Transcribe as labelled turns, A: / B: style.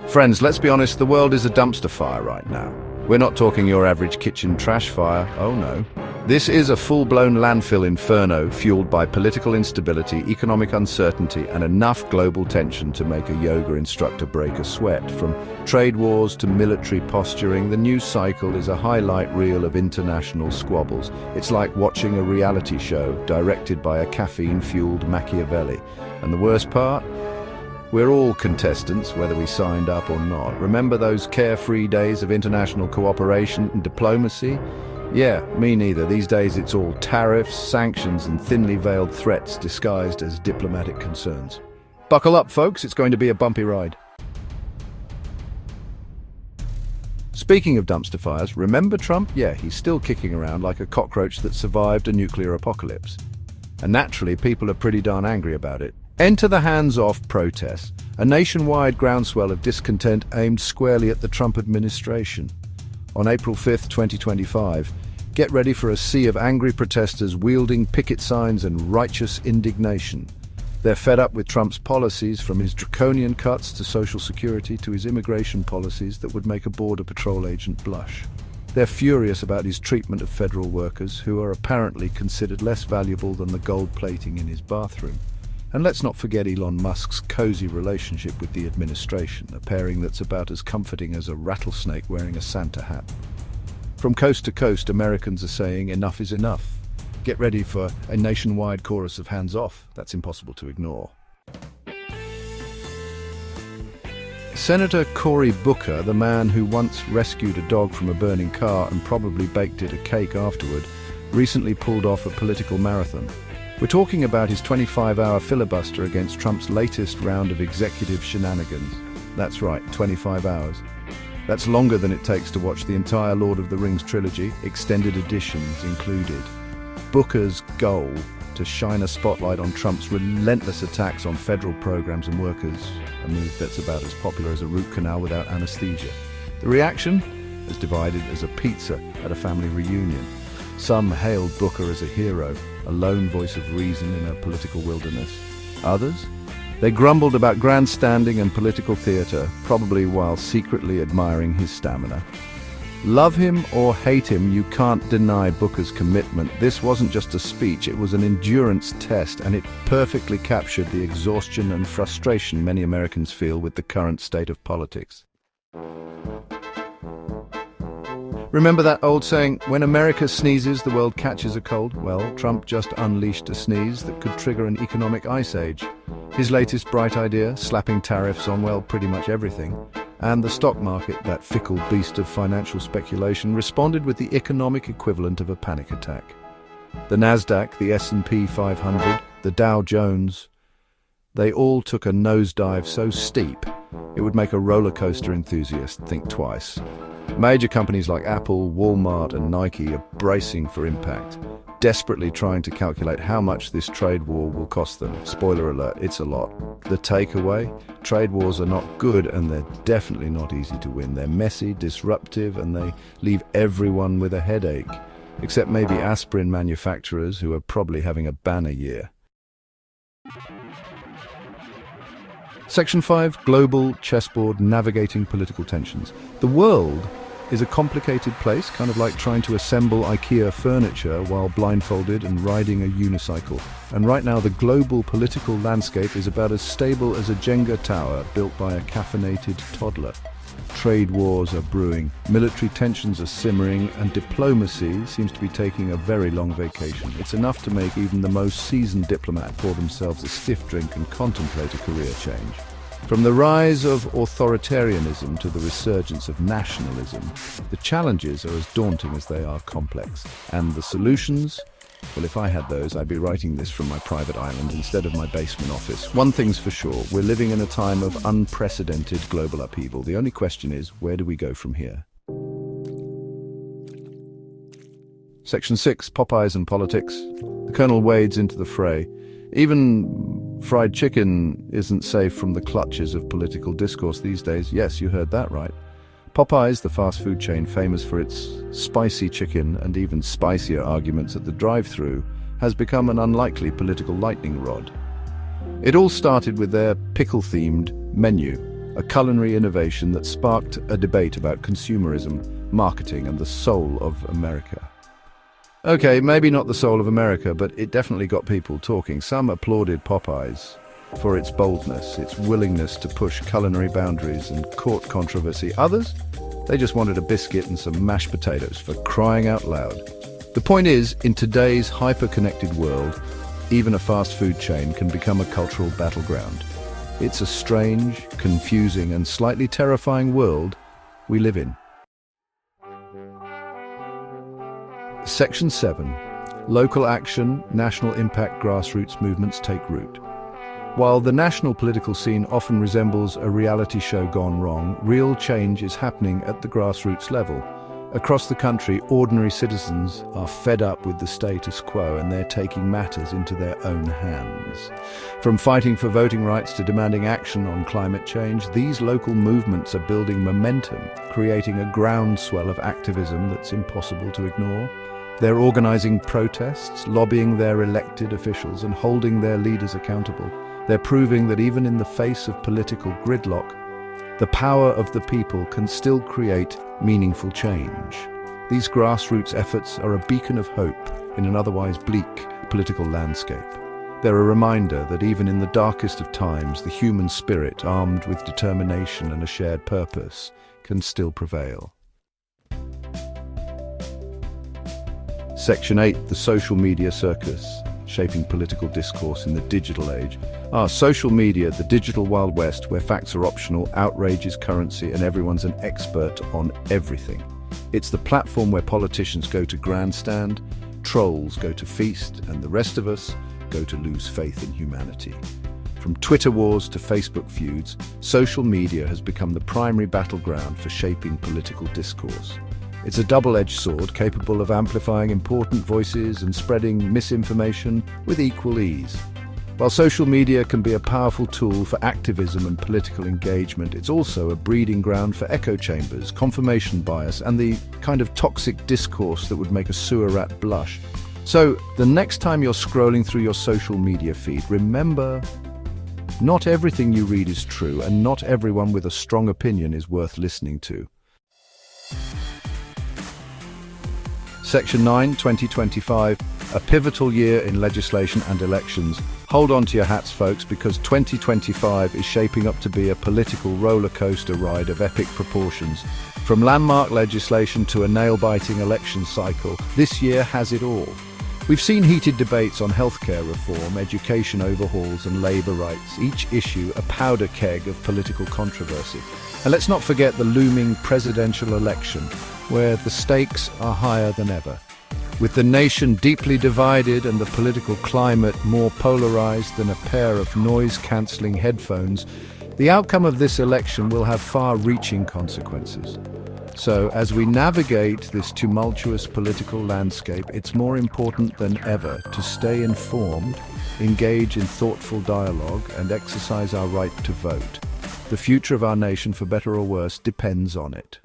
A: Friends, let's be honest, the world is a dumpster fire right now. We're not talking your average kitchen trash fire, oh no. This is a full-blown landfill inferno fueled by political instability, economic uncertainty, and enough global tension to make a yoga instructor break a sweat. From trade wars to military posturing, the news cycle is a highlight reel of international squabbles. It's like watching a reality show directed by a caffeine-fueled Machiavelli. And the worst part? We're all contestants, whether we signed up or not. Remember those carefree days of international cooperation and diplomacy? Yeah, me neither. These days it's all tariffs, sanctions, and thinly veiled threats disguised as diplomatic concerns. Buckle up, folks, it's going to be a bumpy ride. Speaking of dumpster fires, remember Trump? Yeah, he's still kicking around like a cockroach that survived a nuclear apocalypse. And naturally, people are pretty darn angry about it. Enter the hands-off protests, a nationwide groundswell of discontent aimed squarely at the Trump administration. On April 5th, 2025, get ready for a sea of angry protesters wielding picket signs and righteous indignation. They're fed up with Trump's policies, from his draconian cuts to Social Security to his immigration policies that would make a Border Patrol agent blush. They're furious about his treatment of federal workers, who are apparently considered less valuable than the gold plating in his bathroom. And let's not forget Elon Musk's cozy relationship with the administration, a pairing that's about as comforting as a rattlesnake wearing a Santa hat. From coast to coast, Americans are saying enough is enough. Get ready for a nationwide chorus of hands off. That's impossible to ignore. Senator Cory Booker, the man who once rescued a dog from a burning car and probably baked it a cake afterward, recently pulled off a political marathon. We're talking about his 25-hour filibuster against Trump's latest round of executive shenanigans. That's right, 25 hours. That's longer than it takes to watch the entire Lord of the Rings trilogy, extended editions included. Booker's goal: to shine a spotlight on Trump's relentless attacks on federal programs and workers, a move that's about as popular as a root canal without anesthesia. The reaction? As divided as a pizza at a family reunion. Some hailed Booker as a hero, a lone voice of reason in a political wilderness. Others? They grumbled about grandstanding and political theater, probably while secretly admiring his stamina. Love him or hate him, you can't deny Booker's commitment. This wasn't just a speech, it was an endurance test, and it perfectly captured the exhaustion and frustration many Americans feel with the current state of politics. Remember that old saying, when America sneezes, the world catches a cold? Well, Trump just unleashed a sneeze that could trigger an economic ice age. His latest bright idea, slapping tariffs on, well, pretty much everything. And the stock market, that fickle beast of financial speculation, responded with the economic equivalent of a panic attack. The Nasdaq, the S&P 500, the Dow Jones, they all took a nosedive so steep, it would make a roller coaster enthusiast think twice. Major companies like Apple, Walmart, and Nike are bracing for impact, desperately trying to calculate how much this trade war will cost them. Spoiler alert, it's a lot. The takeaway? Trade wars are not good, and they're definitely not easy to win. They're messy, disruptive, and they leave everyone with a headache, except maybe aspirin manufacturers, who are probably having a banner year. Section 5, Global Chessboard Navigating Political Tensions. The world is a complicated place, kind of like trying to assemble IKEA furniture while blindfolded and riding a unicycle. And right now the global political landscape is about as stable as a Jenga tower built by a caffeinated toddler. Trade wars are brewing, military tensions are simmering, and diplomacy seems to be taking a very long vacation. It's enough to make even the most seasoned diplomat pour themselves a stiff drink and contemplate a career change. From the rise of authoritarianism to the resurgence of nationalism, the challenges are as daunting as they are complex. And the solutions? Well, if I had those, I'd be writing this from my private island instead of my basement office. One thing's for sure, we're living in a time of unprecedented global upheaval. The only question is, where do we go from here? Section 6, Popeyes and Politics. The Colonel wades into the fray. Even fried chicken isn't safe from the clutches of political discourse these days. Yes, you heard that right. Popeyes, the fast food chain famous for its spicy chicken and even spicier arguments at the drive-thru, has become an unlikely political lightning rod. It all started with their pickle-themed menu. a culinary innovation that sparked a debate about consumerism, marketing, and the soul of America. Okay, maybe not the soul of America, but it definitely got people talking. Some applauded Popeyes for its boldness, its willingness to push culinary boundaries and court controversy. Others, they just wanted a biscuit and some mashed potatoes, for crying out loud. The point is, in today's hyper-connected world, even a fast food chain can become a cultural battleground. It's a strange, confusing, and slightly terrifying world we live in. Section 7. Local action, national impact grassroots movements take root. While the national political scene often resembles a reality show gone wrong, real change is happening at the grassroots level. Across the country, ordinary citizens are fed up with the status quo and they're taking matters into their own hands. From fighting for voting rights to demanding action on climate change, these local movements are building momentum, creating a groundswell of activism that's impossible to ignore. They're organizing protests, lobbying their elected officials, and holding their leaders accountable. They're proving that even in the face of political gridlock, the power of the people can still create meaningful change. These grassroots efforts are a beacon of hope in an otherwise bleak political landscape. They're a reminder that even in the darkest of times, the human spirit, armed with determination and a shared purpose, can still prevail. Section 8. The social media circus, shaping political discourse in the digital age. Social media, the digital Wild West, where facts are optional, outrage is currency, and everyone's an expert on everything. It's the platform where politicians go to grandstand, trolls go to feast, and the rest of us go to lose faith in humanity. From Twitter wars to Facebook feuds, social media has become the primary battleground for shaping political discourse. It's a double-edged sword capable of amplifying important voices and spreading misinformation with equal ease. While social media can be a powerful tool for activism and political engagement, it's also a breeding ground for echo chambers, confirmation bias, and the kind of toxic discourse that would make a sewer rat blush. So, the next time you're scrolling through your social media feed, remember, not everything you read is true, and not everyone with a strong opinion is worth listening to. Section 9, 2025, a pivotal year in legislation and elections. Hold on to your hats, folks, because 2025 is shaping up to be a political roller coaster ride of epic proportions. From landmark legislation to a nail-biting election cycle, this year has it all. We've seen heated debates on healthcare reform, education overhauls, and labor rights, each issue a powder keg of political controversy. And let's not forget the looming presidential election, where the stakes are higher than ever. With the nation deeply divided and the political climate more polarized than a pair of noise-cancelling headphones, the outcome of this election will have far-reaching consequences. So, as we navigate this tumultuous political landscape, it's more important than ever to stay informed, engage in thoughtful dialogue, and exercise our right to vote. The future of our nation, for better or worse, depends on it.